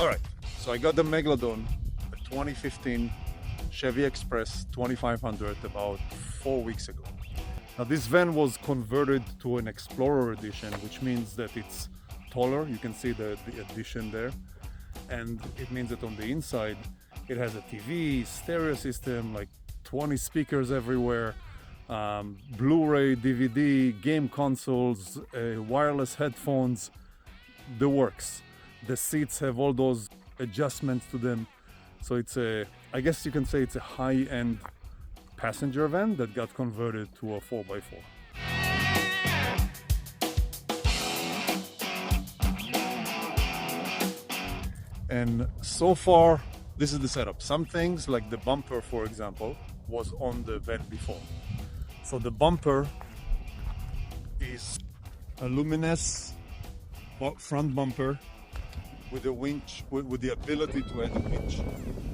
All right, so I got the Megalodon, a 2015 Chevy Express 2500 about 4 weeks ago. Now this van was converted to an Explorer edition, which means that it's taller. You can see the addition there. And it means that on the inside, it has a TV, stereo system, like 20 speakers everywhere, Blu-ray, DVD, game consoles, wireless headphones, the works. The seats have all those adjustments to them. So it's I guess you can say it's a high-end passenger van that got converted to a 4x4. And so far, this is the setup. Some things, like the bumper, for example, was on the van before. So the bumper is a luminous front bumper with a winch, with the ability to add a winch.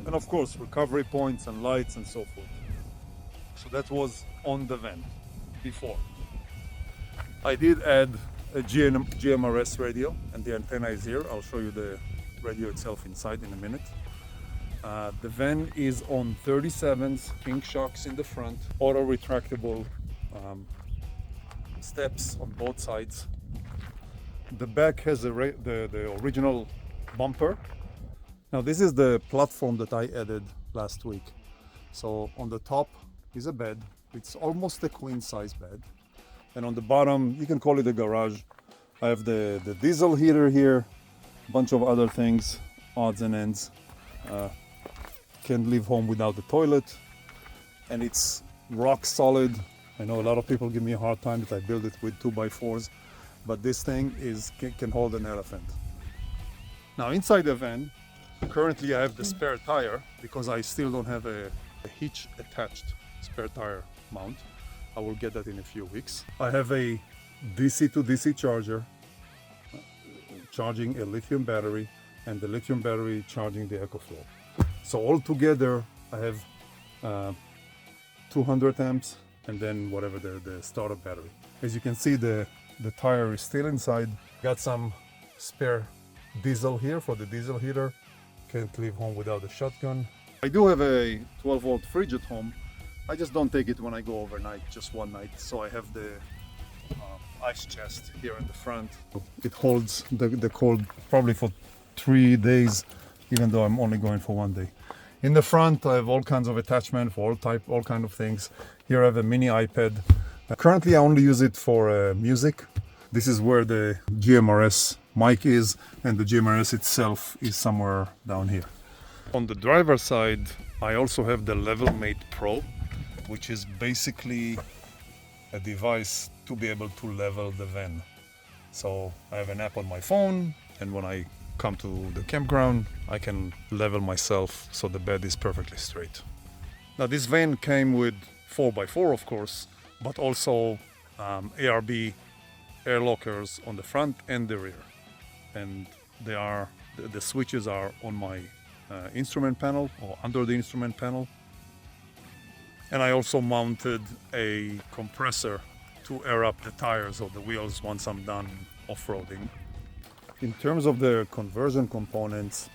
And of course, recovery points and lights and so forth. So that was on the van before. I did add a GMRS radio, and the antenna is here. I'll show you the radio itself inside in a minute. The van is on 37s, king shocks in the front, auto retractable steps on both sides. The back has the original bumper. Now this is the platform that I added last week. So on the top is a bed. It's almost a queen size bed. And on the bottom, you can call it a garage. I have the diesel heater here, a bunch of other things, odds and ends. Can't leave home without the toilet. And it's rock solid. I know a lot of people give me a hard time that I build it with 2x4s, but this thing can hold an elephant. Now inside the van, currently I have the spare tire because I still don't have a hitch attached spare tire mount. I will get that in a few weeks. I have a DC to DC charger charging a lithium battery, and the lithium battery charging the EcoFlow. So all together I have 200 amps and then whatever the startup battery. As you can see, the tire is still inside. Got some spare diesel here for the diesel heater. Can't leave home without a shotgun. I do have a 12-volt fridge at home. I just don't take it when I go overnight, just one night. So I have the ice chest here in the front. It holds the cold probably for 3 days, even though I'm only going for 1 day. In the front, I have all kinds of attachment for all kind of things. Here I have a mini iPad. Currently, I only use it for music. This is where the GMRS mic is, and the GMRS itself is somewhere down here. On the driver's side, I also have the LevelMate Pro, which is basically a device to be able to level the van. So I have an app on my phone, and when I come to the campground, I can level myself so the bed is perfectly straight. Now this van came with 4x4, of course, but also ARB air lockers on the front and the rear. And the switches are on my instrument panel or under the instrument panel. And I also mounted a compressor to air up the tires or the wheels once I'm done off-roading. In terms of the conversion components,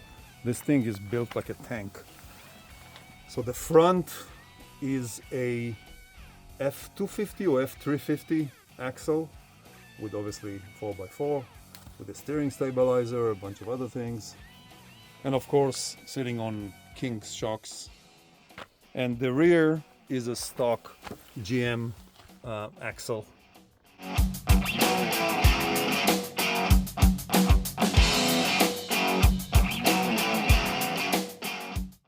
this thing is built like a tank. So the front is a F250 or F350 axle with obviously 4x4, with a steering stabilizer, a bunch of other things. And of course, sitting on king shocks. And the rear is a stock GM axle